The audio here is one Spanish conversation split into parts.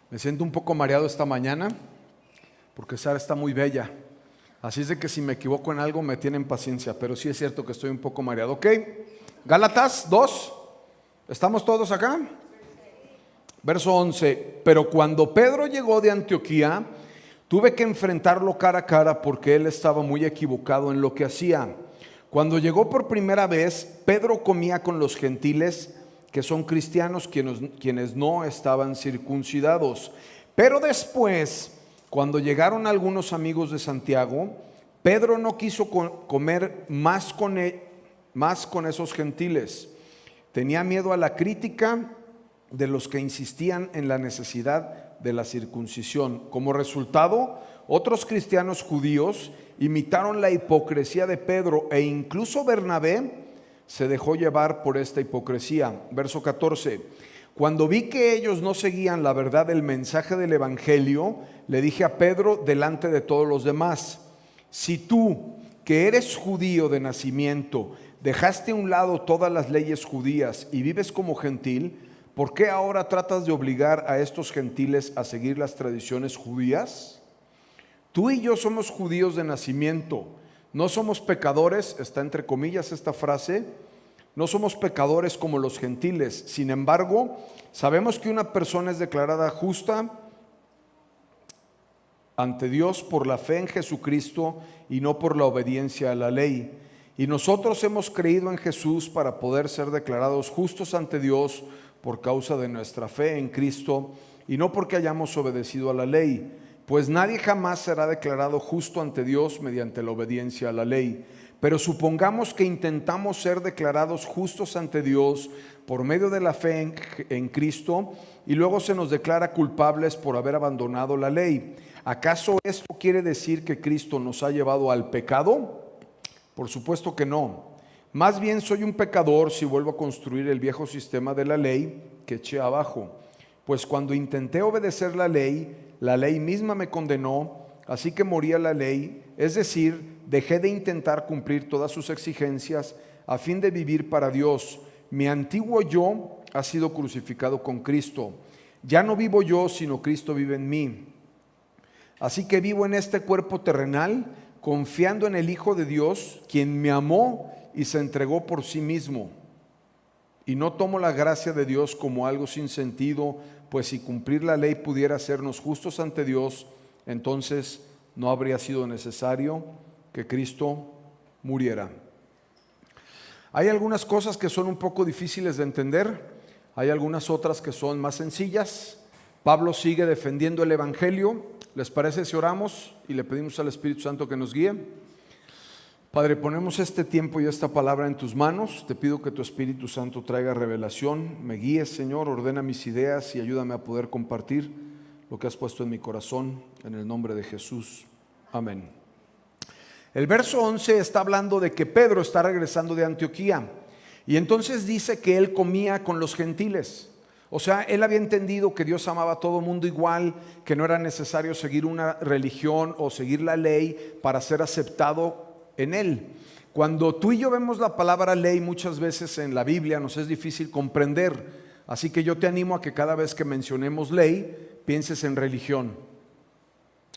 Me siento un poco mareado esta mañana porque Sara está muy bella. Así es de que si me equivoco en algo me tienen paciencia, pero sí es cierto que estoy un poco mareado. Ok, Gálatas 2, ¿estamos todos acá? Verso 11, pero cuando Pedro llegó de Antioquía, tuve que enfrentarlo cara a cara porque él estaba muy equivocado en lo que hacía. Cuando llegó por primera vez, Pedro comía con los gentiles que son cristianos, quienes no estaban circuncidados. Pero después, cuando llegaron algunos amigos de Santiago, Pedro no quiso comer más con esos gentiles. Tenía miedo a la crítica de los que insistían en la necesidad de la circuncisión. Como resultado, otros cristianos judíos imitaron la hipocresía de Pedro e incluso Bernabé se dejó llevar por esta hipocresía. Verso 14. Cuando vi que ellos no seguían la verdad del mensaje del evangelio, le dije a Pedro delante de todos los demás: si tú, que eres judío de nacimiento, dejaste a un lado todas las leyes judías y vives como gentil, ¿por qué ahora tratas de obligar a estos gentiles a seguir las tradiciones judías? Tú y yo somos judíos de nacimiento, no somos pecadores, está entre comillas esta frase, no somos pecadores como los gentiles. Sin embargo, sabemos que una persona es declarada justa ante Dios por la fe en Jesucristo y no por la obediencia a la ley. Y nosotros hemos creído en Jesús para poder ser declarados justos ante Dios por causa de nuestra fe en Cristo y no porque hayamos obedecido a la ley, pues nadie jamás será declarado justo ante Dios mediante la obediencia a la ley. Pero supongamos que intentamos ser declarados justos ante Dios por medio de la fe en Cristo y luego se nos declara culpables por haber abandonado la ley. ¿Acaso esto quiere decir que Cristo nos ha llevado al pecado? Por supuesto que no. Más bien soy un pecador si vuelvo a construir el viejo sistema de la ley que eché abajo. Pues cuando intenté obedecer la ley misma me condenó, así que morí a la ley, es decir, dejé de intentar cumplir todas sus exigencias a fin de vivir para Dios. Mi antiguo yo ha sido crucificado con Cristo. Ya no vivo yo, sino Cristo vive en mí. Así que vivo en este cuerpo terrenal, confiando en el Hijo de Dios, quien me amó y se entregó por sí mismo. Y no tomo la gracia de Dios como algo sin sentido, pues si cumplir la ley pudiera hacernos justos ante Dios, entonces no habría sido necesario que Cristo muriera. Hay algunas cosas que son un poco difíciles de entender, hay algunas otras que son más sencillas. Pablo sigue defendiendo el evangelio. ¿Les parece si oramos y le pedimos al Espíritu Santo que nos guíe? Padre, ponemos este tiempo y esta palabra en tus manos. Te pido que tu Espíritu Santo traiga revelación, me guíes, Señor, ordena mis ideas y ayúdame a poder compartir lo que has puesto en mi corazón, en el nombre de Jesús. Amén. El verso 11 está hablando de que Pedro está regresando de Antioquía y entonces dice que él comía con los gentiles. O sea, él había entendido que Dios amaba a todo mundo igual, que no era necesario seguir una religión o seguir la ley para ser aceptado en él. Cuando tú y yo vemos la palabra ley muchas veces en la Biblia nos es difícil comprender, así que yo te animo a que cada vez que mencionemos ley pienses en religión,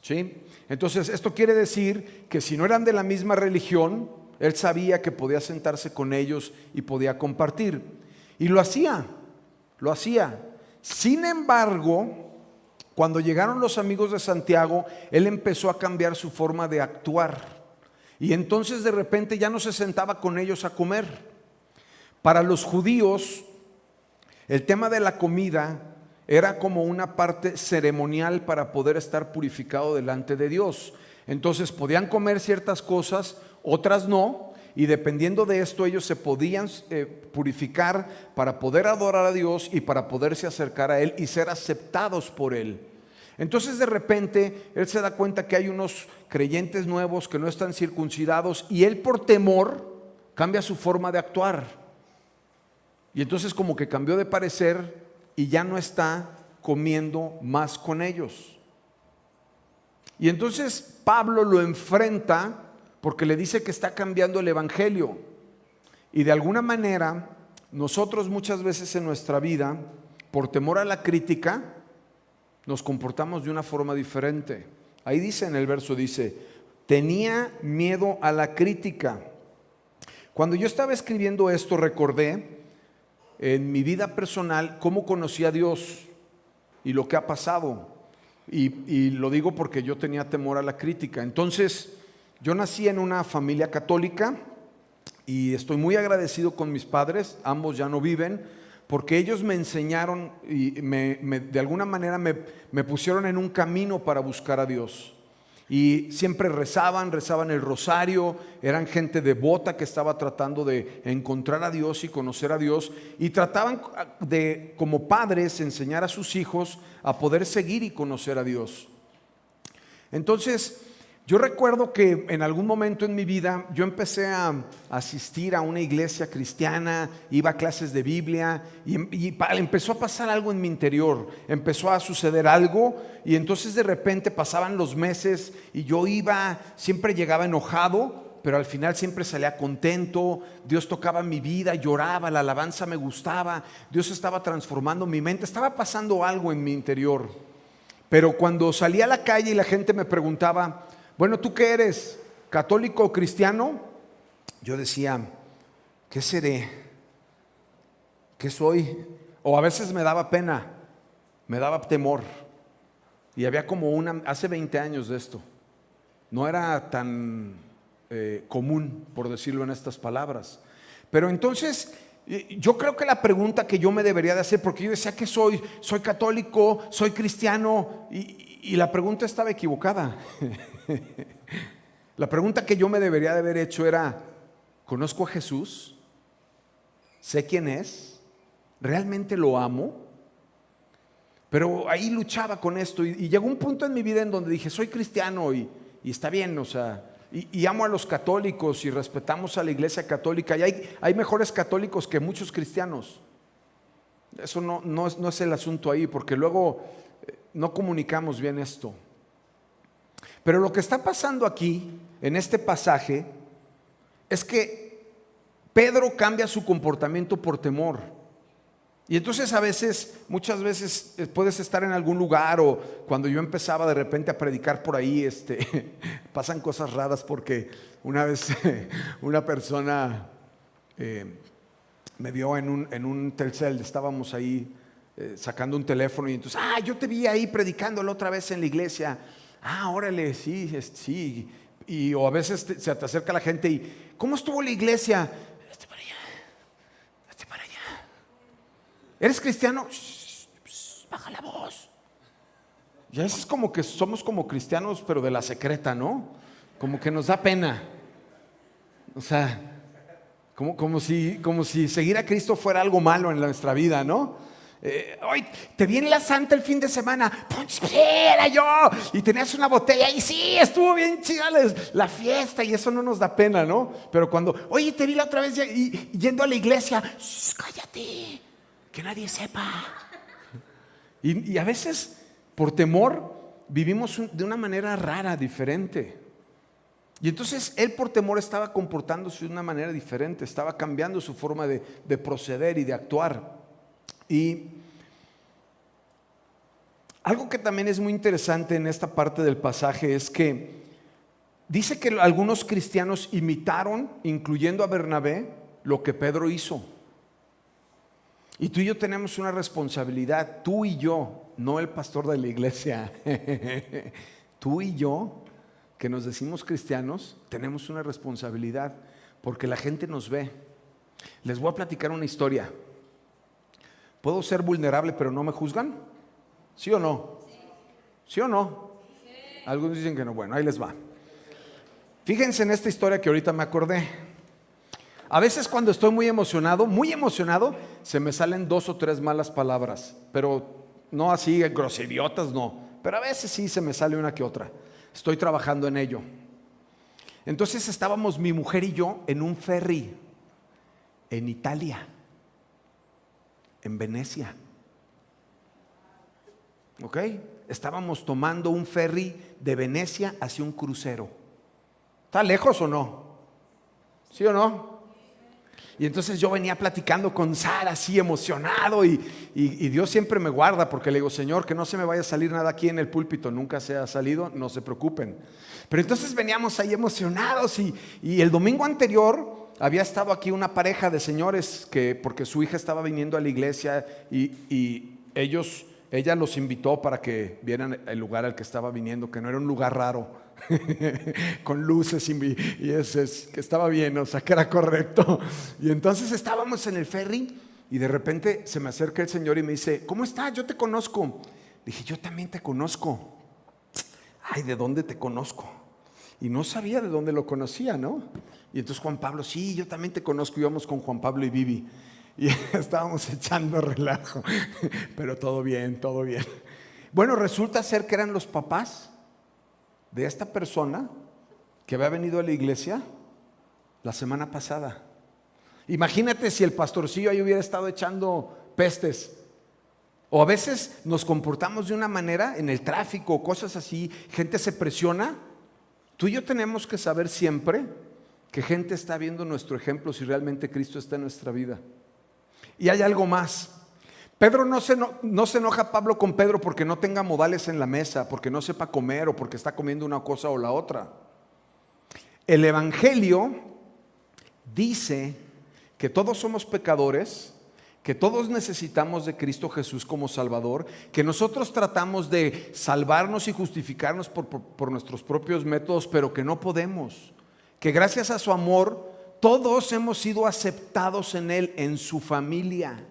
¿sí? Entonces esto quiere decir que si no eran de la misma religión, él sabía que podía sentarse con ellos y podía compartir, y lo hacía. Sin embargo, cuando llegaron los amigos de Santiago, él empezó a cambiar su forma de actuar. Y entonces de repente ya no se sentaba con ellos a comer. Para los judíos, el tema de la comida era como una parte ceremonial para poder estar purificado delante de Dios. Entonces podían comer ciertas cosas, otras no, y dependiendo de esto ellos se podían purificar para poder adorar a Dios y para poderse acercar a Él y ser aceptados por Él. Entonces de repente él se da cuenta que hay unos creyentes nuevos que no están circuncidados y él por temor cambia su forma de actuar. Y entonces como que cambió de parecer y ya no está comiendo más con ellos. Y entonces Pablo lo enfrenta porque le dice que está cambiando el evangelio. Y de alguna manera nosotros muchas veces en nuestra vida, por temor a la crítica, nos comportamos de una forma diferente. Ahí dice en el verso, dice, tenía miedo a la crítica. Cuando yo estaba escribiendo esto, recordé en mi vida personal cómo conocí a Dios y lo que ha pasado. Y lo digo porque yo tenía temor a la crítica. Entonces, yo nací en una familia católica y estoy muy agradecido con mis padres, ambos ya no viven, porque ellos me enseñaron y de alguna manera me pusieron en un camino para buscar a Dios. Y siempre rezaban el rosario, eran gente devota que estaba tratando de encontrar a Dios y conocer a Dios, y trataban de, como padres, enseñar a sus hijos a poder seguir y conocer a Dios. Entonces, yo recuerdo que en algún momento en mi vida yo empecé a asistir a una iglesia cristiana, iba a clases de Biblia y empezó a pasar algo en mi interior, empezó a suceder algo, y entonces de repente pasaban los meses y yo siempre llegaba enojado, pero al final siempre salía contento. Dios tocaba mi vida, lloraba, la alabanza me gustaba, Dios estaba transformando mi mente, estaba pasando algo en mi interior. Pero cuando salía a la calle y la gente me preguntaba, bueno, ¿tú qué eres? ¿Católico o cristiano? Yo decía, ¿qué seré? ¿Qué soy? O a veces me daba pena, me daba temor. Y había hace 20 años de esto. No era tan común, por decirlo en estas palabras. Pero entonces, yo creo que la pregunta que yo me debería de hacer, porque yo decía que soy católico, soy cristiano, y la pregunta estaba equivocada. La pregunta que yo me debería de haber hecho era, ¿conozco a Jesús? ¿Sé quién es? ¿Realmente lo amo? Pero ahí luchaba con esto y llegó un punto en mi vida en donde dije, soy cristiano y está bien, o sea, y amo a los católicos y respetamos a la iglesia católica, y hay mejores católicos que muchos cristianos. Eso no es el asunto ahí, porque luego no comunicamos bien esto. Pero lo que está pasando aquí, en este pasaje, es que Pedro cambia su comportamiento por temor. Y entonces muchas veces puedes estar en algún lugar, o cuando yo empezaba de repente a predicar por ahí, pasan cosas raras, porque una vez una persona me vio en un Telcel, estábamos ahí sacando un teléfono, y entonces, yo te vi ahí predicando la otra vez en la iglesia. Órale, sí. O a veces se te acerca la gente y, ¿cómo estuvo la iglesia? Para allá. ¿Eres cristiano? Baja la voz. Y a veces como que somos como cristianos, pero de la secreta, ¿no? Como que nos da pena. O sea, como si seguir a Cristo fuera algo malo en nuestra vida, ¿no? Hoy te viene la santa el fin de semana, pues sí, era yo, y tenías una botella y sí, estuvo bien chida la fiesta, y eso no nos da pena, ¿no? Pero cuando, oye, te vi la otra vez yendo a la iglesia, cállate, que nadie sepa. Y a veces por temor vivimos de una manera rara, diferente. Y entonces él por temor estaba comportándose de una manera diferente, estaba cambiando su forma de proceder y de actuar. Y algo que también es muy interesante en esta parte del pasaje es que dice que algunos cristianos imitaron, incluyendo a Bernabé, lo que Pedro hizo. Y tú y yo tenemos una responsabilidad, tú y yo, no el pastor de la iglesia, tú y yo, que nos decimos cristianos, tenemos una responsabilidad, porque la gente nos ve. Les voy a platicar una historia. ¿Puedo ser vulnerable pero no me juzgan? ¿Sí o no? ¿Sí o no? Algunos dicen que no. Bueno, ahí les va. Fíjense en esta historia que ahorita me acordé. A veces cuando estoy muy emocionado, se me salen 2 o 3 malas palabras, pero no así groseriotas, no. Pero a veces sí se me sale una que otra. Estoy trabajando en ello. Entonces estábamos mi mujer y yo en un ferry en Italia, en Venecia. ¿Ok? Estábamos tomando un ferry de Venecia hacia un crucero. ¿Está lejos o no? ¿Sí o no? Y entonces yo venía platicando con Sara así emocionado y Dios siempre me guarda porque le digo, Señor, que no se me vaya a salir nada aquí en el púlpito, nunca se ha salido, no se preocupen. Pero entonces veníamos ahí emocionados y el domingo anterior había estado aquí una pareja de señores porque su hija estaba viniendo a la iglesia y ella los invitó para que vieran el lugar al que estaba viniendo, que no era un lugar raro. Con luces y es que estaba bien, o sea que era correcto. Y entonces estábamos en el ferry y de repente se me acerca el Señor y me dice, ¿cómo estás? Yo te conozco. Dije, yo también te conozco. Ay, ¿de dónde te conozco? Y no sabía de dónde lo conocía, ¿no? Y entonces Juan Pablo, sí, yo también te conozco. Íbamos con Juan Pablo y Vivi y estábamos echando relajo, pero todo bien, todo bien. Bueno, resulta ser que eran los papás de esta persona que había venido a la iglesia la semana pasada. Imagínate si el pastorcillo ahí hubiera estado echando pestes. O a veces nos comportamos de una manera en el tráfico, cosas así, gente se presiona. Tú y yo tenemos que saber siempre que gente está viendo nuestro ejemplo si realmente Cristo está en nuestra vida. Y hay algo más. Pedro no se enoja Pablo con Pedro porque no tenga modales en la mesa, porque no sepa comer o porque está comiendo una cosa o la otra. El Evangelio dice que todos somos pecadores, que todos necesitamos de Cristo Jesús como Salvador, que nosotros tratamos de salvarnos y justificarnos por nuestros propios métodos, pero que no podemos, que gracias a su amor todos hemos sido aceptados en Él, en su familia.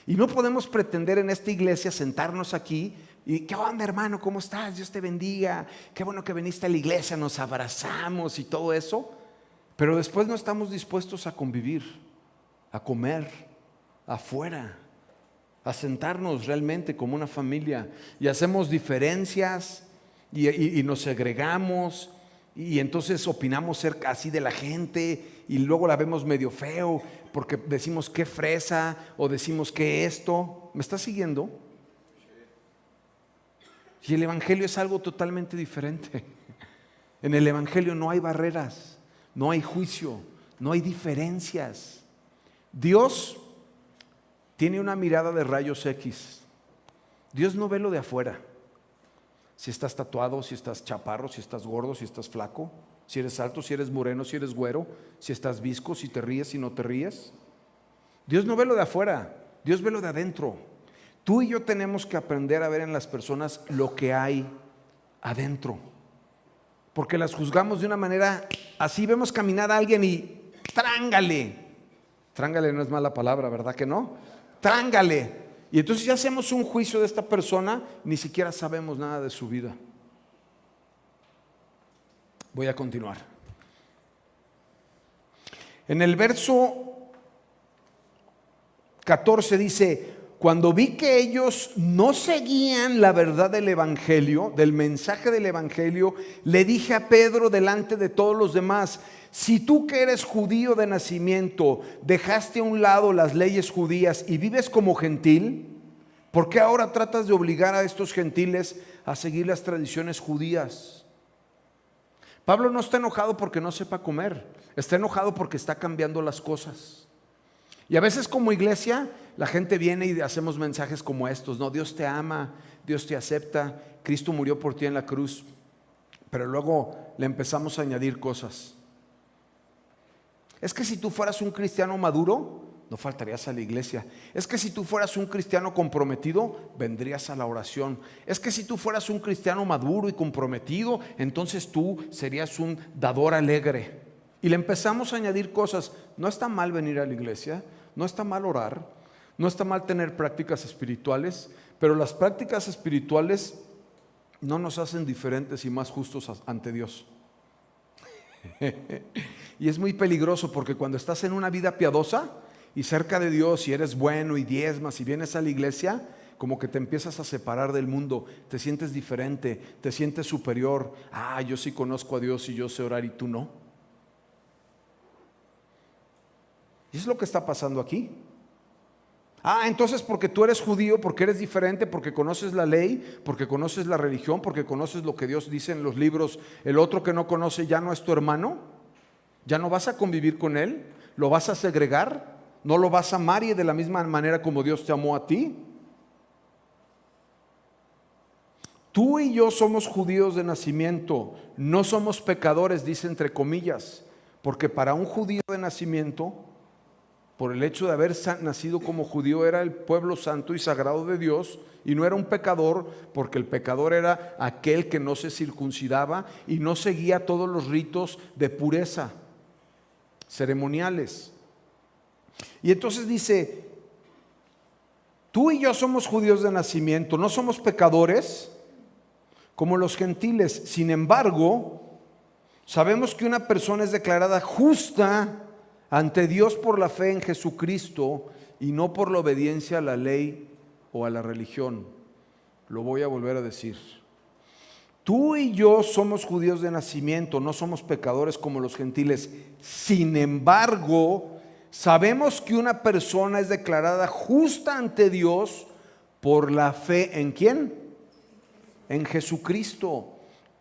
Y no podemos pretender en esta iglesia sentarnos aquí y ¿qué onda, hermano? ¿Cómo estás? Dios te bendiga. Qué bueno que viniste a la iglesia, nos abrazamos y todo eso. Pero después no estamos dispuestos a convivir, a comer afuera, a sentarnos realmente como una familia. Y hacemos diferencias y nos segregamos y entonces opinamos cerca así de la gente y luego la vemos medio feo porque decimos qué fresa o decimos qué esto. ¿Me estás siguiendo? Y el Evangelio es algo totalmente diferente. En el Evangelio no hay barreras, no hay juicio, no hay diferencias. Dios tiene una mirada de rayos X. Dios no ve lo de afuera. Si estás tatuado, si estás chaparro, si estás gordo, si estás flaco, si eres alto, si eres moreno, si eres güero, si estás visco, si te ríes, si no te ríes. Dios no ve lo de afuera, Dios ve lo de adentro. Tú y yo tenemos que aprender a ver en las personas lo que hay adentro, porque las juzgamos de una manera así. Vemos caminar a alguien y trángale no es mala palabra, ¿verdad que no? Trángale. Y entonces ya hacemos un juicio de esta persona, ni siquiera sabemos nada de su vida. Voy a continuar. En el verso 14 dice, cuando vi que ellos no seguían la verdad del Evangelio, del mensaje del Evangelio, le dije a Pedro delante de todos los demás, si tú que eres judío de nacimiento, dejaste a un lado las leyes judías y vives como gentil, ¿por qué ahora tratas de obligar a estos gentiles a seguir las tradiciones judías? Pablo no está enojado porque no sepa comer, está enojado porque está cambiando las cosas. Y a veces como iglesia la gente viene y hacemos mensajes como estos, ¿no? Dios te ama, Dios te acepta, Cristo murió por ti en la cruz, pero luego le empezamos a añadir cosas. Es que si tú fueras un cristiano maduro, no faltarías a la iglesia. Es que si tú fueras un cristiano comprometido, vendrías a la oración. Es que si tú fueras un cristiano maduro y comprometido, entonces tú serías un dador alegre. Y le empezamos a añadir cosas. No está mal venir a la iglesia, no está mal orar, no está mal tener prácticas espirituales, pero las prácticas espirituales no nos hacen diferentes y más justos ante Dios. Y es muy peligroso porque cuando estás en una vida piadosa y cerca de Dios y eres bueno y diezmas y vienes a la iglesia, como que te empiezas a separar del mundo, te sientes diferente, te sientes superior. Yo sí conozco a Dios y yo sé orar y tú no. Y es lo que está pasando aquí. Entonces porque tú eres judío, porque eres diferente, porque conoces la ley, porque conoces la religión, porque conoces lo que Dios dice en los libros, el otro que no conoce ya no es tu hermano, ya no vas a convivir con él. ¿Lo vas a segregar? ¿No lo vas a amar y de la misma manera como Dios te amó a ti? Tú y yo somos judíos de nacimiento, no somos pecadores, dice entre comillas, porque para un judío de nacimiento, por el hecho de haber nacido como judío, era el pueblo santo y sagrado de Dios, y no era un pecador, porque el pecador era aquel que no se circuncidaba y no seguía todos los ritos de pureza ceremoniales. Y entonces dice, tú y yo somos judíos de nacimiento, no somos pecadores como los gentiles. Sin embargo, sabemos que una persona es declarada justa ante Dios por la fe en Jesucristo y no por la obediencia a la ley o a la religión. Lo voy a volver a decir. Tú y yo somos judíos de nacimiento, no somos pecadores como los gentiles. Sin embargo, sabemos que una persona es declarada justa ante Dios por la fe ¿en quién? En Jesucristo,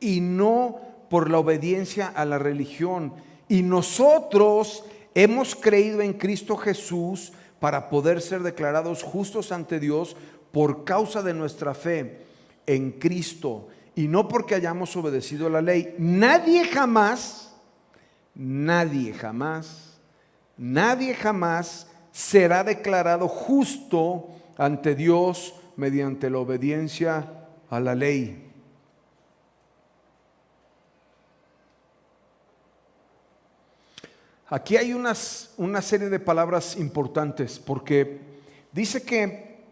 y no por la obediencia a la religión. Y nosotros hemos creído en Cristo Jesús para poder ser declarados justos ante Dios por causa de nuestra fe en Cristo, y no porque hayamos obedecido la ley. Nadie jamás será declarado justo ante Dios mediante la obediencia a la ley. Aquí hay una serie de palabras importantes, porque dice que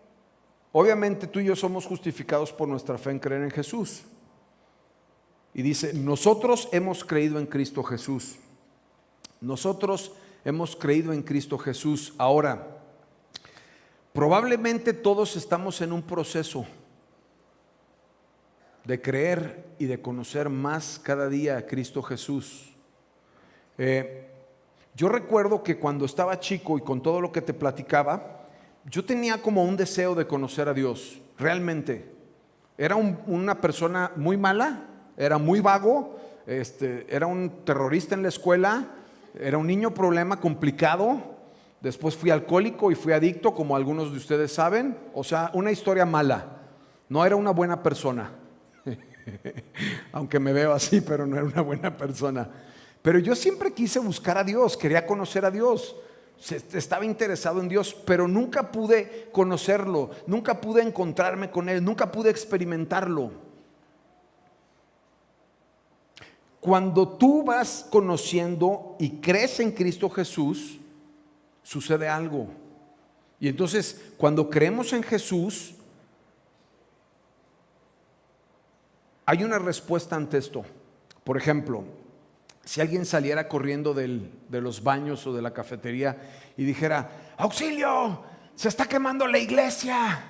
obviamente tú y yo somos justificados por nuestra fe en creer en Jesús. Y dice, nosotros hemos creído en Cristo Jesús. Nosotros hemos creído en Cristo Jesús. Ahora, probablemente todos estamos en un proceso de creer y de conocer más cada día a Cristo Jesús. Yo recuerdo que cuando estaba chico y con todo lo que te platicaba, yo tenía como un deseo de conocer a Dios, realmente. Era una persona muy mala, era muy vago, era un terrorista en la escuela, era un niño problema complicado. Después fui alcohólico y fui adicto, como algunos de ustedes saben. O sea, una historia mala. No era una buena persona. Aunque me veo así, pero no era una buena persona. Pero yo siempre quise buscar a Dios, quería conocer a Dios, estaba interesado en Dios, pero nunca pude conocerlo, nunca pude encontrarme con Él, nunca pude experimentarlo. Cuando tú vas conociendo y crees en Cristo Jesús, sucede algo. Y entonces, cuando creemos en Jesús, hay una respuesta ante esto. Por ejemplo, si alguien saliera corriendo de los baños o de la cafetería y dijera, ¡auxilio! ¡Se está quemando la iglesia!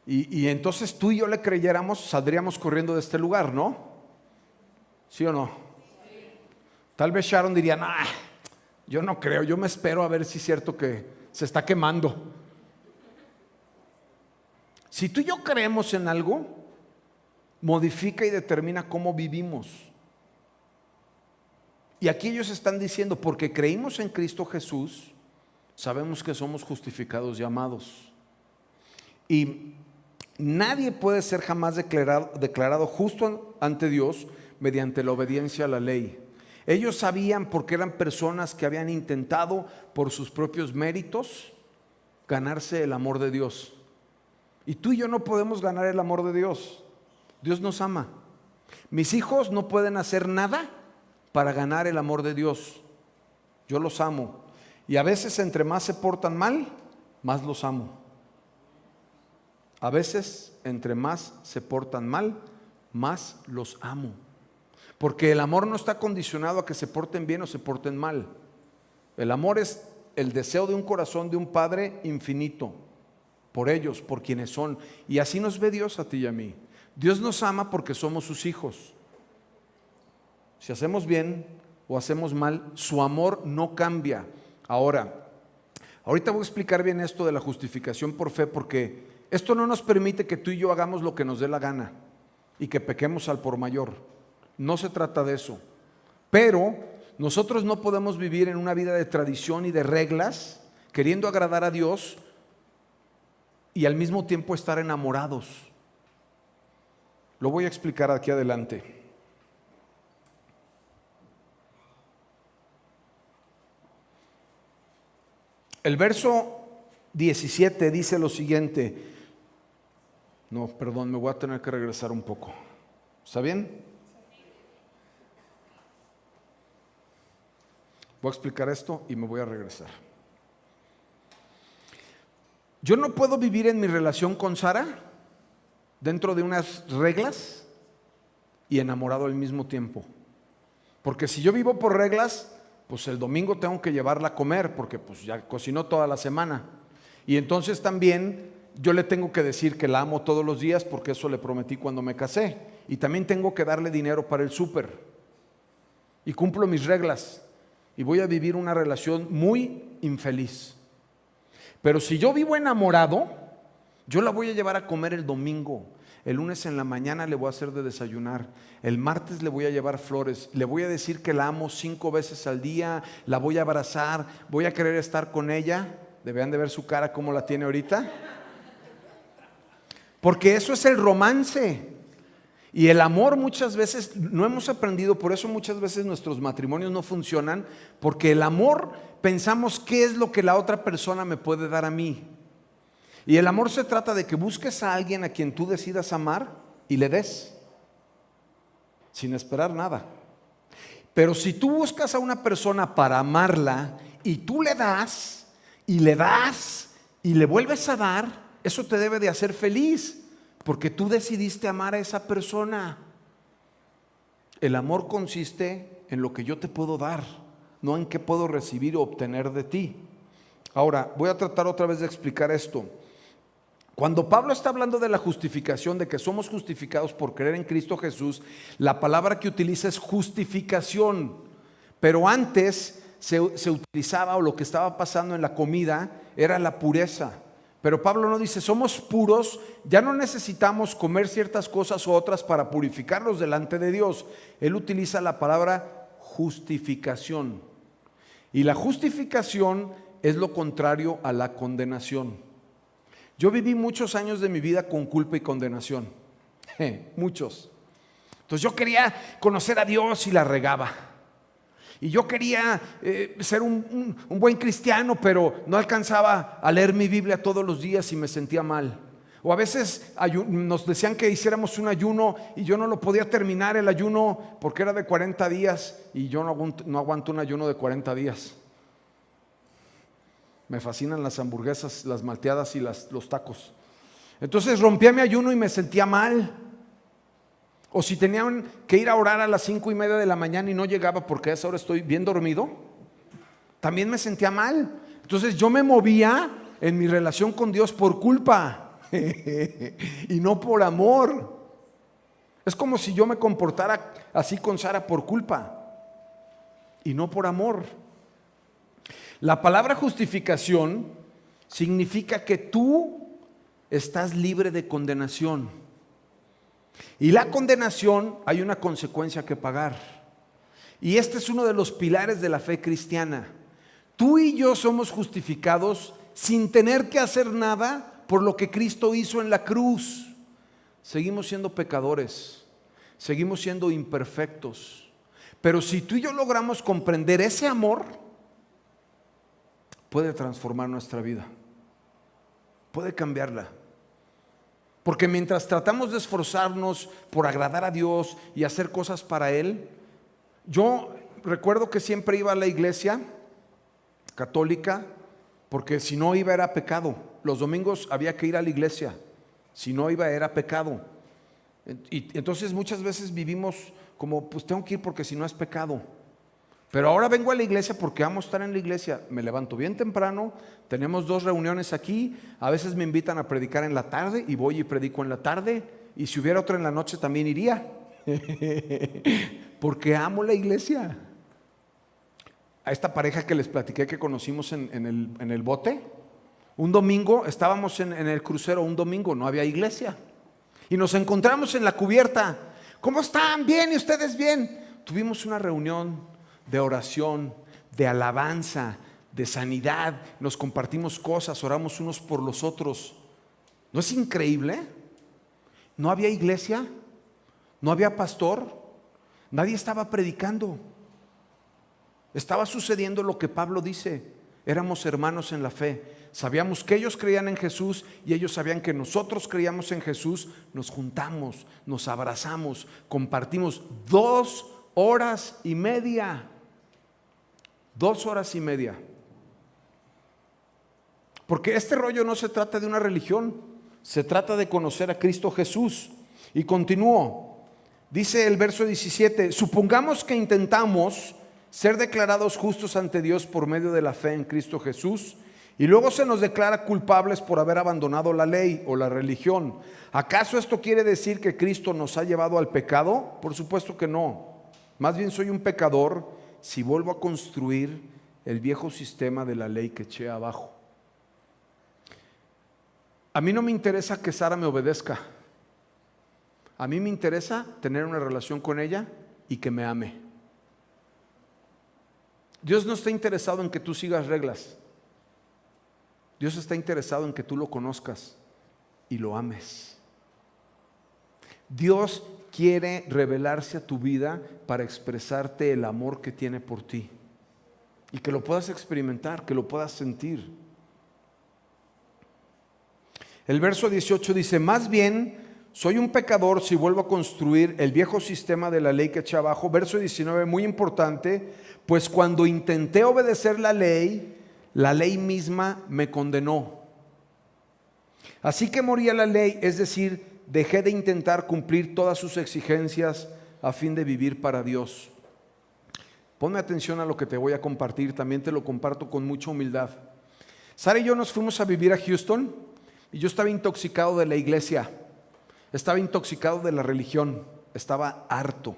Y entonces tú y yo le creyéramos, saldríamos corriendo de este lugar, ¿no? ¿Sí o no? Tal vez Sharon diría, nah, yo no creo, yo me espero a ver si es cierto que se está quemando. Si tú y yo creemos en algo, modifica y determina cómo vivimos. Y aquí ellos están diciendo, porque creímos en Cristo Jesús, sabemos que somos justificados y amados. Y nadie puede ser jamás declarado justo ante Dios mediante la obediencia a la ley. Ellos sabían, porque eran personas que habían intentado por sus propios méritos ganarse el amor de Dios. Y tú y yo no podemos ganar el amor de Dios. Dios nos ama. Mis hijos no pueden hacer nada para ganar el amor de Dios. Yo los amo. Y a veces entre más se portan mal, más los amo. A veces entre más se portan mal, más los amo. Porque el amor no está condicionado a que se porten bien o se porten mal. El amor es el deseo de un corazón de un Padre infinito por ellos, por quienes son. Y así nos ve Dios a ti y a mí. Dios nos ama porque somos sus hijos. Si hacemos bien o hacemos mal, su amor no cambia. Ahorita voy a explicar bien esto de la justificación por fe, porque esto no nos permite que tú y yo hagamos lo que nos dé la gana y que pequemos al por mayor. No se trata de eso. Pero nosotros no podemos vivir en una vida de tradición y de reglas, queriendo agradar a Dios y al mismo tiempo estar enamorados. Lo voy a explicar aquí adelante. El verso 17 dice lo siguiente. No, perdón, me voy a tener que regresar un poco. ¿Está bien? Voy a explicar esto y me voy a regresar. Yo no puedo vivir en mi relación con Sara dentro de unas reglas y enamorado al mismo tiempo. Porque si yo vivo por reglas, pues el domingo tengo que llevarla a comer porque pues ya cocinó toda la semana. Y entonces también yo le tengo que decir que la amo todos los días porque eso le prometí cuando me casé. Y también tengo que darle dinero para el súper. Y cumplo mis reglas. Y voy a vivir una relación muy infeliz. Pero si yo vivo enamorado, yo la voy a llevar a comer el domingo. El lunes en la mañana le voy a hacer de desayunar. El martes le voy a llevar flores. Le voy a decir que la amo 5 veces al día. La voy a abrazar. Voy a querer estar con ella. Deberían de ver su cara como la tiene ahorita. Porque eso es el romance. Y el amor muchas veces no hemos aprendido, por eso muchas veces nuestros matrimonios no funcionan, porque el amor pensamos qué es lo que la otra persona me puede dar a mí. Y el amor se trata de que busques a alguien a quien tú decidas amar y le des, sin esperar nada. Pero si tú buscas a una persona para amarla y tú le das y le das y le vuelves a dar, eso te debe de hacer feliz. Porque tú decidiste amar a esa persona. El amor consiste en lo que yo te puedo dar, no en qué puedo recibir o obtener de ti. Ahora, voy a tratar otra vez de explicar esto. Cuando Pablo está hablando de la justificación, de que somos justificados por creer en Cristo Jesús, la palabra que utiliza es justificación. Pero antes se utilizaba, o lo que estaba pasando en la comida, era la pureza. Pero Pablo no dice, somos puros, ya no necesitamos comer ciertas cosas u otras para purificarlos delante de Dios. Él utiliza la palabra justificación. Y la justificación es lo contrario a la condenación. Yo viví muchos años de mi vida con culpa y condenación. Muchos. Entonces yo quería conocer a Dios y la regaba. Y yo quería ser un buen cristiano, pero no alcanzaba a leer mi Biblia todos los días y me sentía mal. O a veces nos decían que hiciéramos un ayuno y yo no lo podía terminar el ayuno porque era de 40 días y yo no aguanto un ayuno de 40 días. Me fascinan las hamburguesas, las malteadas y los tacos. Entonces rompía mi ayuno y me sentía mal. O si tenían que ir a orar a las 5:30 de la mañana y no llegaba porque a esa hora estoy bien dormido, también me sentía mal. Entonces yo me movía en mi relación con Dios por culpa y no por amor. Es como si yo me comportara así con Sara por culpa y no por amor. La palabra justificación significa que tú estás libre de condenación. Y la condenación, hay una consecuencia que pagar. Y este es uno de los pilares de la fe cristiana. Tú y yo somos justificados sin tener que hacer nada por lo que Cristo hizo en la cruz. Seguimos siendo pecadores, seguimos siendo imperfectos. Pero si tú y yo logramos comprender ese amor, puede transformar nuestra vida, puede cambiarla. Porque mientras tratamos de esforzarnos por agradar a Dios y hacer cosas para Él, yo recuerdo que siempre iba a la iglesia católica, porque si no iba era pecado. Los domingos había que ir a la iglesia, si no iba era pecado. Y entonces muchas veces vivimos como, pues tengo que ir porque si no es pecado. Pero ahora vengo a la iglesia porque vamos a estar en la iglesia. Me levanto bien temprano, tenemos 2 reuniones aquí. A veces me invitan a predicar en la tarde y voy y predico en la tarde. Y si hubiera otra en la noche también iría. Porque amo la iglesia. A esta pareja que les platiqué que conocimos en el bote, un domingo estábamos en el crucero, un domingo no había iglesia. Y nos encontramos en la cubierta. ¿Cómo están? ¿Bien? ¿Y ustedes bien? Tuvimos una reunión de oración, de alabanza, de sanidad. Nos compartimos cosas, oramos unos por los otros. ¿No es increíble? No había iglesia, no había pastor, nadie estaba predicando. Estaba sucediendo lo que Pablo dice: éramos hermanos en la fe. Sabíamos que ellos creían en Jesús y ellos sabían que nosotros creíamos en Jesús. Nos juntamos, nos abrazamos, compartimos 2 horas y media. 2 horas y media. Porque este rollo no se trata de una religión, se trata de conocer a Cristo Jesús. Y continúo. Dice el verso 17: supongamos que intentamos ser declarados justos ante Dios por medio de la fe en Cristo Jesús, y luego se nos declara culpables por haber abandonado la ley o la religión. ¿Acaso esto quiere decir que Cristo nos ha llevado al pecado? Por supuesto que no. Más bien soy un pecador si vuelvo a construir el viejo sistema de la ley que eché abajo. A mí no me interesa que Sara me obedezca. A mí me interesa tener una relación con ella y que me ame. Dios no está interesado en que tú sigas reglas. Dios está interesado en que tú lo conozcas y lo ames. Dios quiere revelarse a tu vida para expresarte el amor que tiene por ti y que lo puedas experimentar, que lo puedas sentir. El verso 18 dice: más bien soy un pecador si vuelvo a construir el viejo sistema de la ley que eché abajo. Verso 19, muy importante: pues cuando intenté obedecer la ley misma me condenó. Así que morí a la ley, es decir, dejé de intentar cumplir todas sus exigencias a fin de vivir para Dios. Ponme atención a lo que te voy a compartir, también te lo comparto con mucha humildad. Sara y yo nos fuimos a vivir a Houston y yo estaba intoxicado de la iglesia, estaba intoxicado de la religión, estaba harto.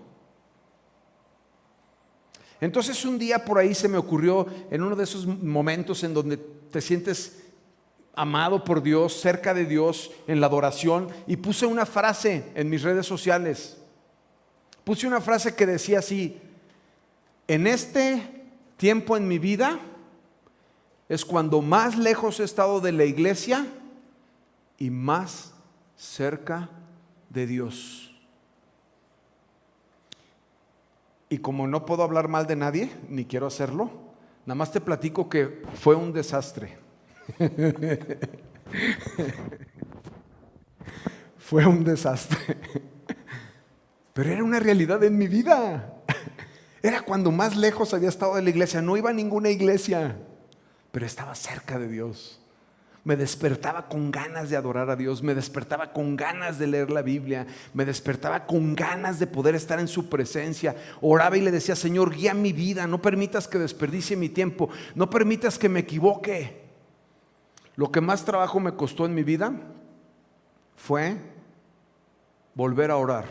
Entonces un día por ahí se me ocurrió, en uno de esos momentos en donde te sientes amado por Dios, cerca de Dios, en la adoración, y puse una frase en mis redes sociales. Puse una frase que decía así: en este tiempo en mi vida es cuando más lejos he estado de la iglesia y más cerca de Dios. Y como no puedo hablar mal de nadie, ni quiero hacerlo, nada más te platico que fue un desastre. Fue un desastre. Pero era una realidad en mi vida. Era cuando más lejos había estado de la iglesia. No iba a ninguna iglesia, pero estaba cerca de Dios. Me despertaba con ganas de adorar a Dios, me despertaba con ganas de leer la Biblia, me despertaba con ganas de poder estar en su presencia. Oraba y le decía: Señor, guía mi vida, no permitas que desperdicie mi tiempo, no permitas que me equivoque. Lo que más trabajo me costó en mi vida fue volver a orar,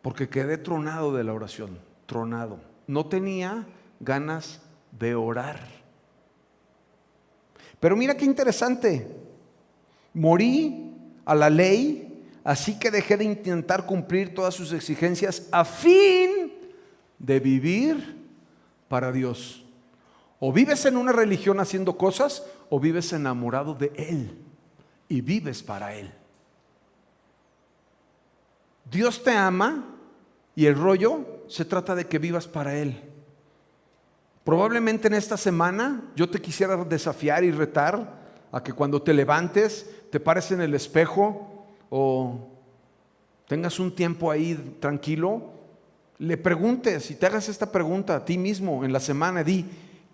porque quedé tronado de la oración, tronado. No tenía ganas de orar. Pero mira qué interesante: morí a la ley, así que dejé de intentar cumplir todas sus exigencias a fin de vivir para Dios. O vives en una religión haciendo cosas, o vives enamorado de Él y vives para Él. Dios te ama y el rollo se trata de que vivas para Él. Probablemente en esta semana yo te quisiera desafiar y retar a que cuando te levantes, te pares en el espejo o tengas un tiempo ahí tranquilo, le preguntes y te hagas esta pregunta a ti mismo en la semana. Di: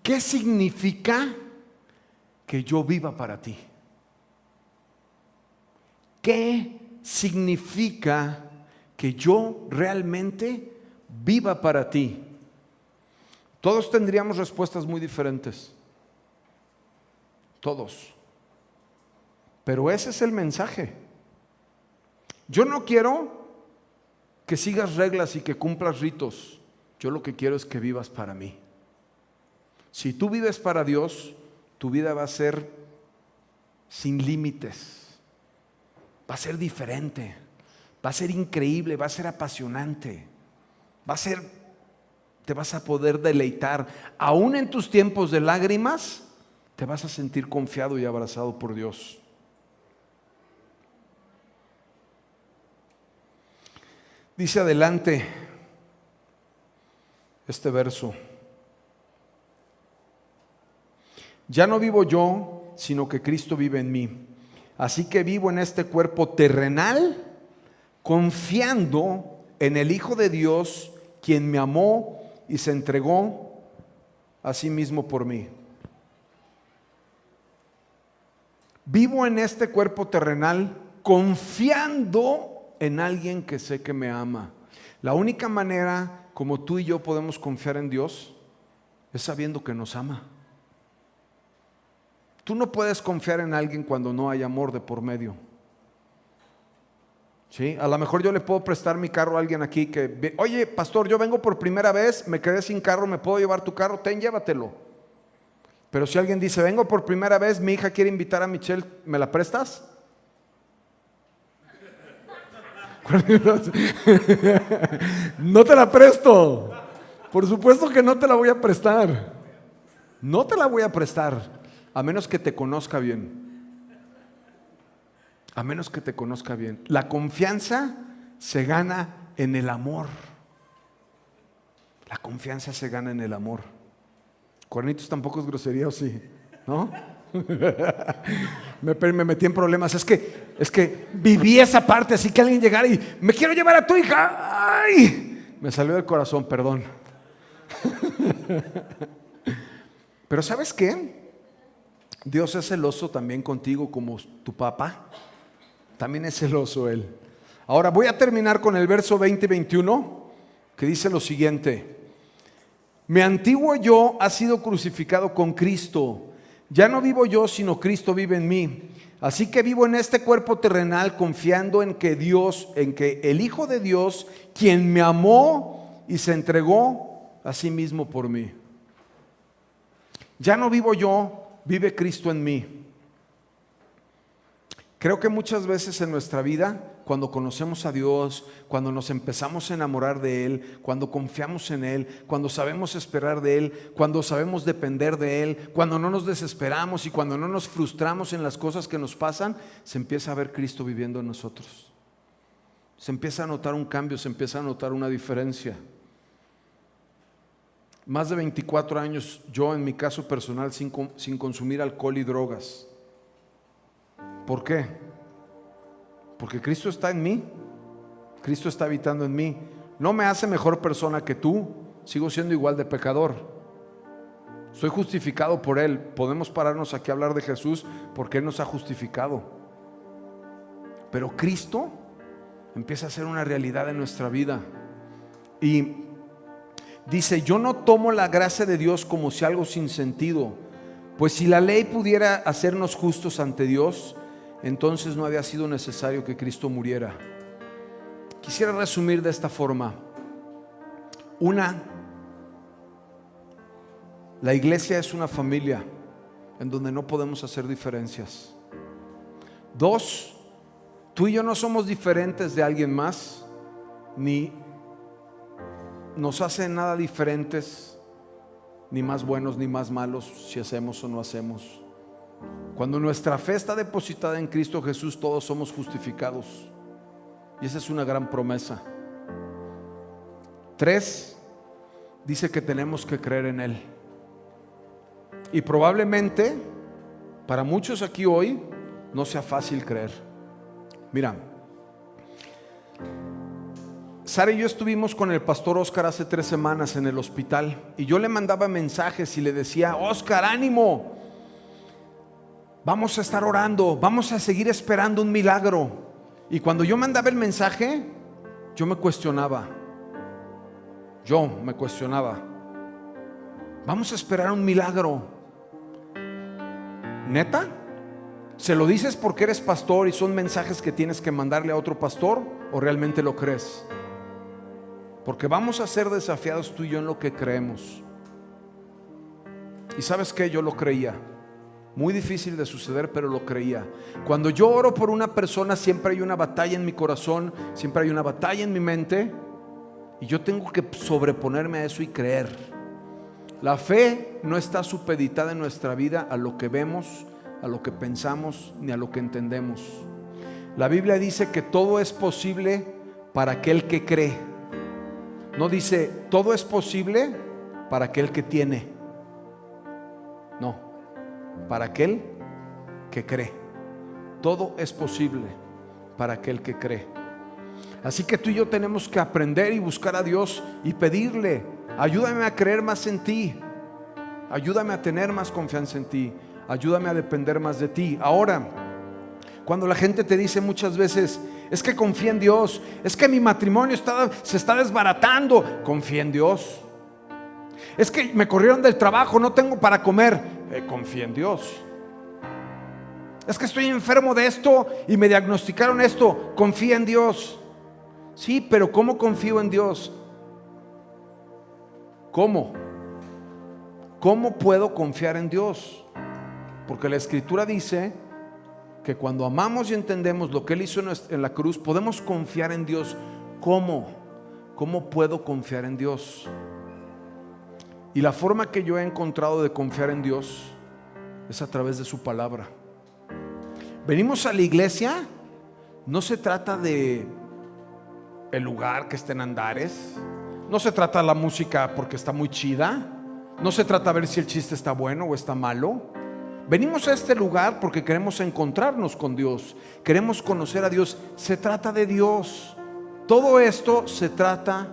¿qué significa que yo viva para ti? ¿Qué significa que yo realmente viva para ti? Todos tendríamos respuestas muy diferentes. Todos. Pero ese es el mensaje. Yo no quiero que sigas reglas y que cumplas ritos. Yo lo que quiero es que vivas para mí. Si tú vives para Dios, tu vida va a ser sin límites. Va a ser diferente. Va a ser increíble, va a ser apasionante. Va a ser te vas a poder deleitar. Aún en tus tiempos de lágrimas, te vas a sentir confiado y abrazado por Dios. Dice adelante este verso: ya no vivo yo, sino que Cristo vive en mí. Así que vivo en este cuerpo terrenal, confiando en el Hijo de Dios, quien me amó y se entregó a sí mismo por mí. Vivo en este cuerpo terrenal confiando en alguien que sé que me ama. La única manera como tú y yo podemos confiar en Dios es sabiendo que nos ama. Tú no puedes confiar en alguien cuando no hay amor de por medio. ¿Sí? A lo mejor yo le puedo prestar mi carro a alguien aquí que, oye, pastor, yo vengo por primera vez, me quedé sin carro, ¿me puedo llevar tu carro? Ten, llévatelo. Pero si alguien dice, vengo por primera vez, mi hija quiere invitar a Michelle, ¿me la prestas? No te la presto. Por supuesto que no te la voy a prestar. No te la voy a prestar. A menos que te conozca bien. A menos que te conozca bien. La confianza se gana en el amor. La confianza se gana en el amor. Cuernitos tampoco es grosería, ¿o sí? ¿No? Me metí en problemas. Es que viví esa parte, así que alguien llegara y me quiero llevar a tu hija. ¡Ay! Me salió del corazón, perdón. Pero ¿sabes qué? Dios es celoso también contigo como tu papá. También es celoso Él. Ahora voy a terminar con el verso 20 y 21 que dice lo siguiente: mi antiguo yo ha sido crucificado con Cristo. Ya no vivo yo, sino Cristo vive en mí. Así que vivo en este cuerpo terrenal confiando en que el Hijo de Dios, quien me amó y se entregó a sí mismo por mí. Ya no vivo yo, vive Cristo en mí. Creo que muchas veces en nuestra vida, cuando conocemos a Dios, cuando nos empezamos a enamorar de Él, cuando confiamos en Él, cuando sabemos esperar de Él, cuando sabemos depender de Él, cuando no nos desesperamos y cuando no nos frustramos en las cosas que nos pasan, se empieza a ver Cristo viviendo en nosotros. Se empieza a notar un cambio, se empieza a notar una diferencia. Más de 24 años yo, en mi caso personal, sin consumir alcohol y drogas. ¿Por qué? Porque Cristo está en mí. Cristo está habitando en mí. No me hace mejor persona que tú. Sigo siendo igual de pecador. Soy justificado por Él. Podemos pararnos aquí a hablar de Jesús porque Él nos ha justificado. Pero Cristo empieza a ser una realidad en nuestra vida. Y dice, yo no tomo la gracia de Dios como si algo sin sentido. Pues si la ley pudiera hacernos justos ante Dios, entonces no había sido necesario que Cristo muriera. Quisiera resumir de esta forma. Una, la iglesia es una familia en donde no podemos hacer diferencias. Dos, tú y yo no somos diferentes de alguien más, ni nos hacen nada diferentes, ni más buenos ni más malos, si hacemos o no hacemos. Cuando nuestra fe está depositada en Cristo Jesús, todos somos justificados. Y esa es una gran promesa. 3, dice que tenemos que creer en Él. Y probablemente para muchos aquí hoy no sea fácil creer. Mira, Sara y yo estuvimos con el pastor Oscar hace 3 semanas en el hospital, y yo le mandaba mensajes y le decía, Oscar, ánimo, vamos a estar orando, vamos a seguir esperando un milagro. Y cuando yo mandaba el mensaje, yo me cuestionaba, vamos a esperar un milagro. ¿Neta? ¿Se lo dices porque eres pastor y son mensajes que tienes que mandarle a otro pastor, o realmente lo crees? Porque vamos a ser desafiados tú y yo en lo que creemos. Y ¿sabes qué? Yo lo creía. Muy difícil de suceder, pero lo creía. Cuando yo oro por una persona, siempre hay una batalla en mi corazón, siempre hay una batalla en mi mente, Y yo tengo que sobreponerme a eso y creer. La fe no está supeditada en nuestra vida a lo que vemos, a lo que pensamos, ni a lo que entendemos. La Biblia dice que todo es posible para aquel que cree. No dice todo es posible para aquel que tiene. No, para aquel que cree. Todo es posible para aquel que cree. Así que tú y yo tenemos que aprender y buscar a Dios y pedirle: ayúdame a creer más en ti, ayúdame a tener más confianza en ti, ayúdame a depender más de ti. Ahora, cuando la gente te dice muchas veces: es que confía en Dios, es que mi matrimonio se está desbaratando, confía en Dios. Es que me corrieron del trabajo, no tengo para comer, confía en Dios. Es que estoy enfermo de esto y me diagnosticaron esto, confía en Dios. Sí, pero ¿cómo confío en Dios? ¿Cómo? ¿Cómo puedo confiar en Dios? Porque la Escritura dice que cuando amamos y entendemos lo que Él hizo en la cruz, podemos confiar en Dios. ¿Cómo? ¿Cómo puedo confiar en Dios? Y la forma que yo he encontrado de confiar en Dios es a través de su palabra. Venimos a la iglesia, no se trata de el lugar que esté en Andares, no se trata de la música porque está muy chida, no se trata de ver si el chiste está bueno o está malo. Venimos a este lugar porque queremos encontrarnos con Dios, queremos conocer a Dios. Se trata de Dios. Todo esto se trata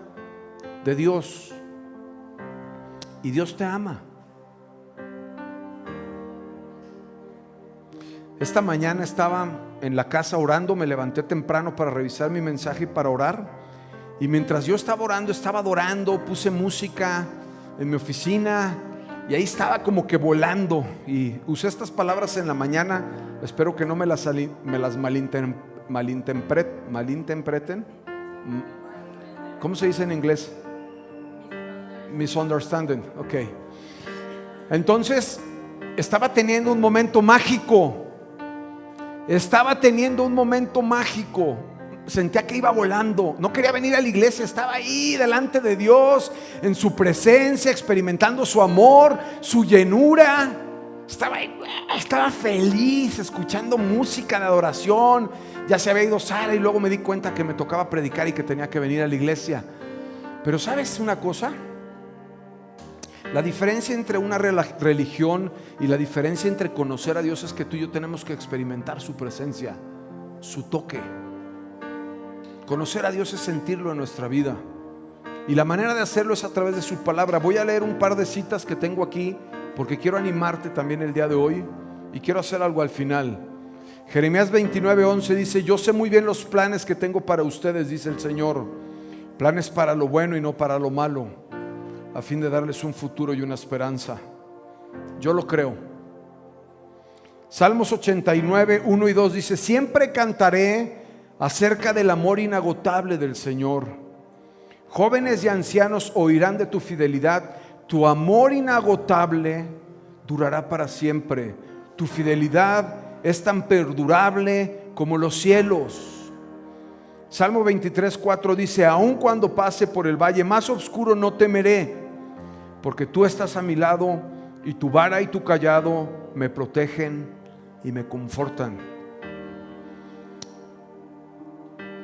de Dios. Y Dios te ama. Esta mañana estaba en la casa orando, me levanté temprano para revisar mi mensaje y para orar. Y mientras yo estaba orando, estaba adorando, puse música en mi oficina y ahí estaba como que volando. Y usé estas palabras en la mañana, espero que no me las malinterpreten. ¿Cómo se dice en inglés? Misunderstanding, ok. Entonces estaba teniendo un momento mágico. Sentía que iba volando. No quería venir a la iglesia, estaba ahí delante de Dios, en su presencia, experimentando su amor, su llenura. Estaba feliz, escuchando música de adoración. Ya se había ido Sara y luego me di cuenta que me tocaba predicar y que tenía que venir a la iglesia. Pero ¿sabes una cosa? La diferencia entre una religión y la diferencia entre conocer a Dios es que tú y yo tenemos que experimentar su presencia, su toque. Conocer a Dios es sentirlo en nuestra vida, y la manera de hacerlo es a través de su palabra. Voy a leer un par de citas que tengo aquí porque quiero animarte también el día de hoy y quiero hacer algo al final. Jeremías 29:11 dice: yo sé muy bien los planes que tengo para ustedes, dice el Señor, planes para lo bueno y no para lo malo, a fin de darles un futuro y una esperanza. Yo lo creo. Salmos 89:1 y 2 dice: siempre cantaré acerca del amor inagotable del Señor. Jóvenes y ancianos oirán de tu fidelidad. Tu amor inagotable durará para siempre. Tu fidelidad es tan perdurable como los cielos. Salmo 23:4 dice: aun cuando pase por el valle más oscuro no temeré, porque tú estás a mi lado, y tu vara y tu cayado me protegen y me confortan.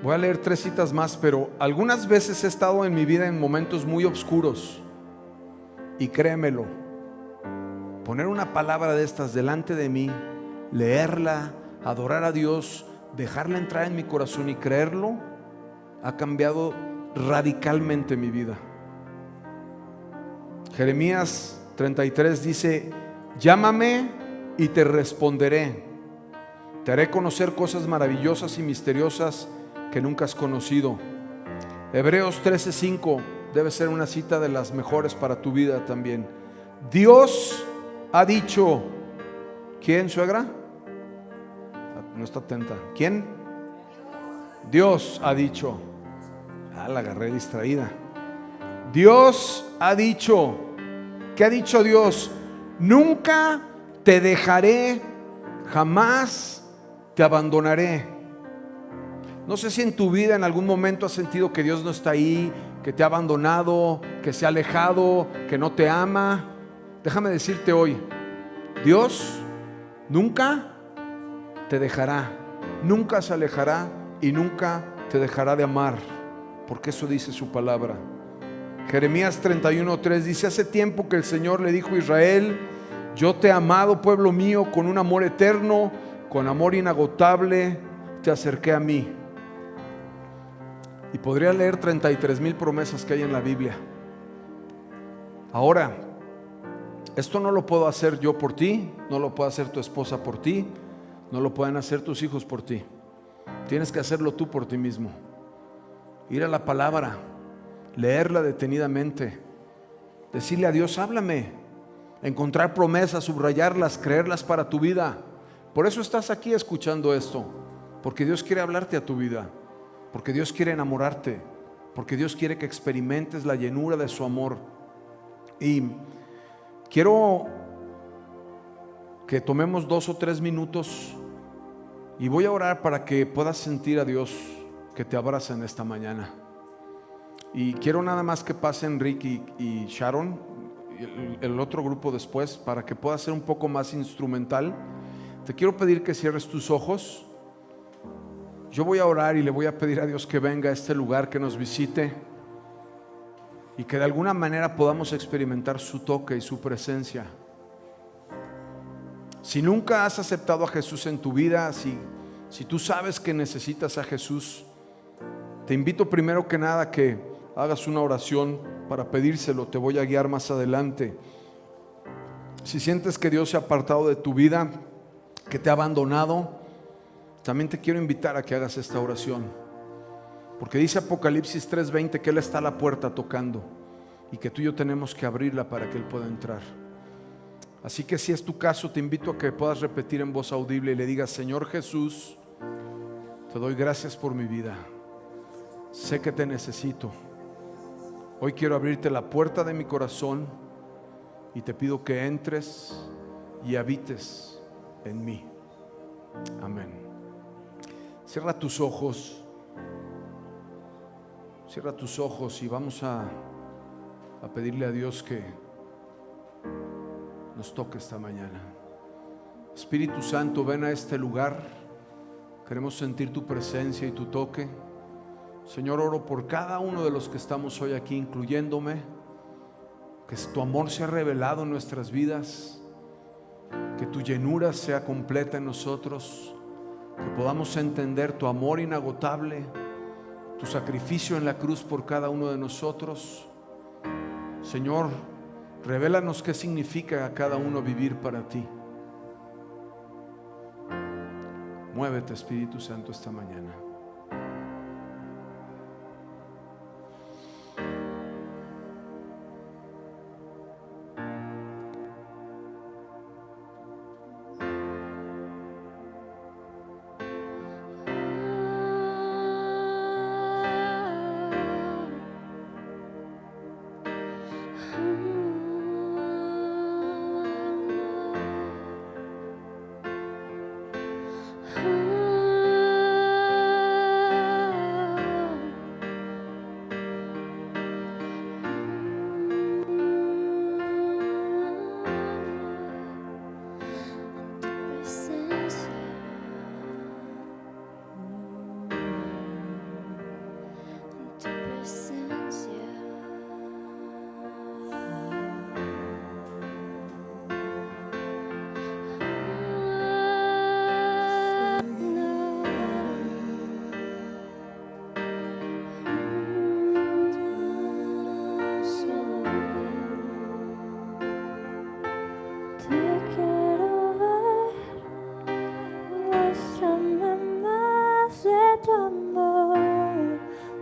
Voy a leer 3 citas más, pero algunas veces he estado en mi vida en momentos muy oscuros, y créemelo, poner una palabra de estas delante de mí, leerla, adorar a Dios, dejarla entrar en mi corazón y creerlo, ha cambiado radicalmente mi vida. Jeremías 33 dice: llámame y te responderé, te haré conocer cosas maravillosas y misteriosas que nunca has conocido. Hebreos 13:5 debe ser una cita de las mejores para tu vida también. Dios ha dicho. ¿Quién, suegra? No está atenta. ¿Quién? Dios ha dicho. La agarré distraída. Dios ha dicho. ¿Qué ha dicho Dios? Nunca te dejaré, jamás te abandonaré. No sé si en tu vida en algún momento has sentido que Dios no está ahí, que te ha abandonado, que se ha alejado, que no te ama, déjame decirte hoy, Dios nunca te dejará, nunca se alejará y nunca te dejará de amar, porque eso dice su palabra. Jeremías 31:3 dice: hace tiempo que el Señor le dijo a Israel: yo te he amado, pueblo mío, con un amor eterno, con amor inagotable te acerqué a mí. Y podría leer 33,000 promesas que hay en la Biblia. Ahora, esto no lo puedo hacer yo por ti, no lo puede hacer tu esposa por ti, no lo pueden hacer tus hijos por ti. Tienes que hacerlo tú por ti mismo. Ir a la palabra, leerla detenidamente, decirle a Dios: háblame, encontrar promesas, subrayarlas, creerlas para tu vida. Por eso estás aquí escuchando esto, porque Dios quiere hablarte a tu vida, porque Dios quiere enamorarte, porque Dios quiere que experimentes la llenura de su amor. Y quiero que tomemos 2 o 3 minutos y voy a orar para que puedas sentir a Dios que te abraza en esta mañana. Y quiero nada más que pasen Rick y Sharon, el otro grupo después, para que pueda ser un poco más instrumental. Te quiero pedir que cierres tus ojos. Yo voy a orar y le voy a pedir a Dios que venga a este lugar, que nos visite y que de alguna manera podamos experimentar su toque y su presencia. Si nunca has aceptado a Jesús en tu vida, si tú sabes que necesitas a Jesús, te invito primero que nada que hagas una oración para pedírselo. Te voy a guiar más adelante. Si sientes que Dios se ha apartado de tu vida, que te ha abandonado, también te quiero invitar a que hagas esta oración, porque dice Apocalipsis 3:20 que Él está a la puerta tocando y que tú y yo tenemos que abrirla para que Él pueda entrar. Así que si es tu caso, te invito a que puedas repetir en voz audible y le digas: Señor Jesús, te doy gracias por mi vida, sé que te necesito. Hoy quiero abrirte la puerta de mi corazón y te pido que entres y habites en mí. Amén. Cierra tus ojos. Cierra tus ojos y vamos a pedirle a Dios que nos toque esta mañana. Espíritu Santo, ven a este lugar. Queremos sentir tu presencia y tu toque. Señor, oro por cada uno de los que estamos hoy aquí, incluyéndome, que tu amor sea revelado en nuestras vidas, que tu llenura sea completa en nosotros, que podamos entender tu amor inagotable, tu sacrificio en la cruz por cada uno de nosotros. Señor, revélanos qué significa a cada uno vivir para ti. Muévete, Espíritu Santo, esta mañana.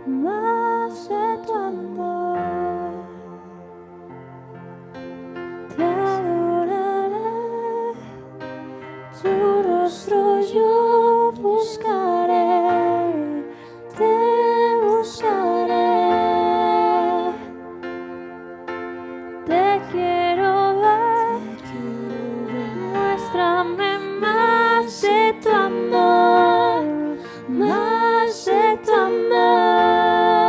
Más de tu amor.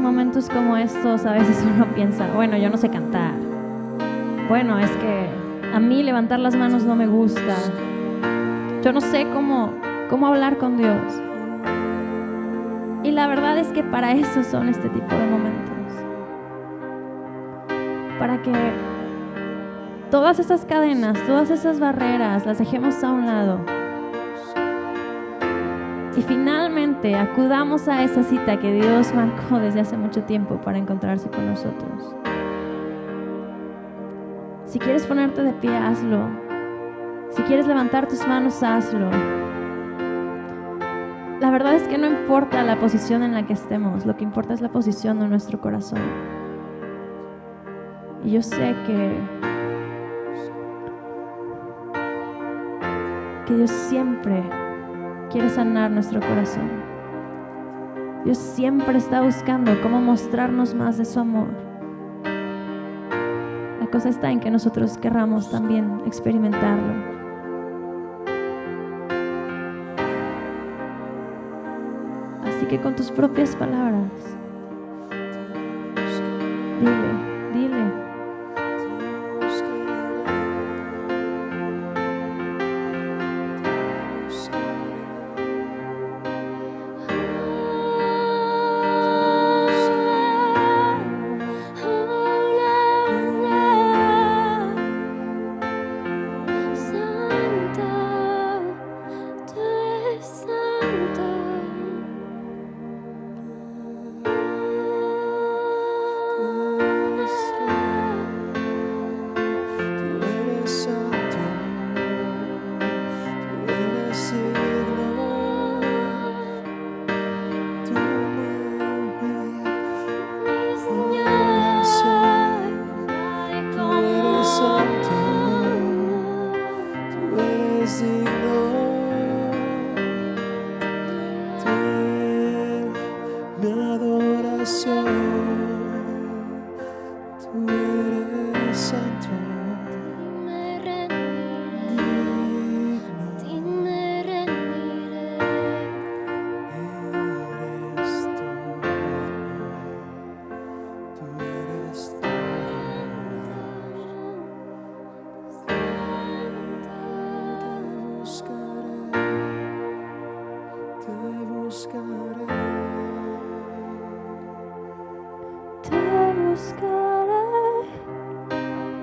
momentos como estos a veces uno piensa, bueno, yo no sé cantar. Bueno, es que a mí levantar las manos no me gusta. Yo no sé cómo hablar con Dios. Y la verdad es que para eso son este tipo de momentos. Para que todas esas cadenas, todas esas barreras las dejemos a un lado. Y finalmente acudamos a esa cita que Dios marcó desde hace mucho tiempo para encontrarse con nosotros. Si quieres ponerte de pie, hazlo. Si quieres levantar tus manos, hazlo. La verdad es que no importa la posición en la que estemos, lo que importa es la posición de nuestro corazón. Y yo sé que Dios siempre quiere sanar nuestro corazón. Dios siempre está buscando cómo mostrarnos más de su amor. La cosa está en que nosotros querramos también experimentarlo. Así que con tus propias palabras, dile.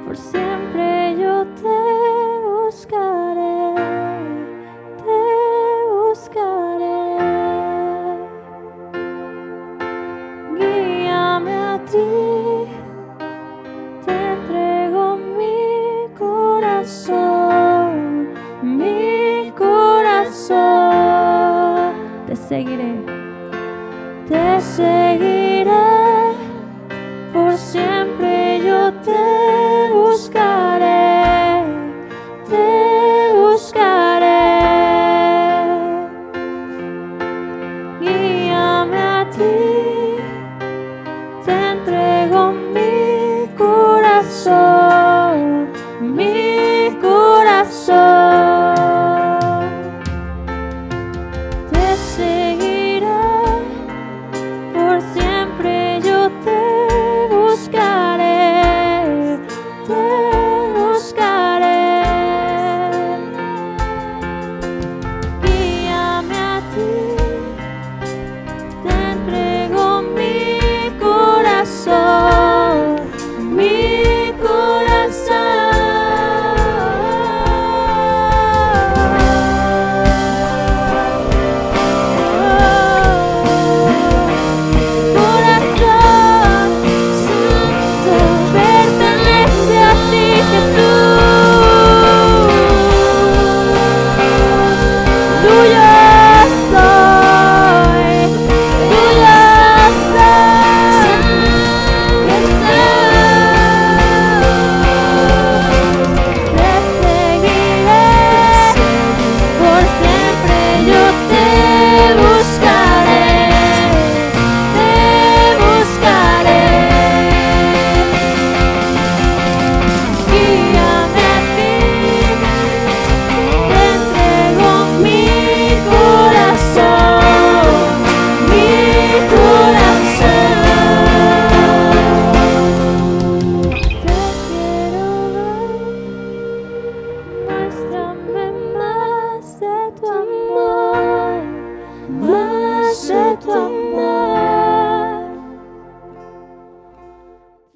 Por siempre yo te buscaré, guíame a ti, te entrego mi corazón, te seguiré, por siempre yo te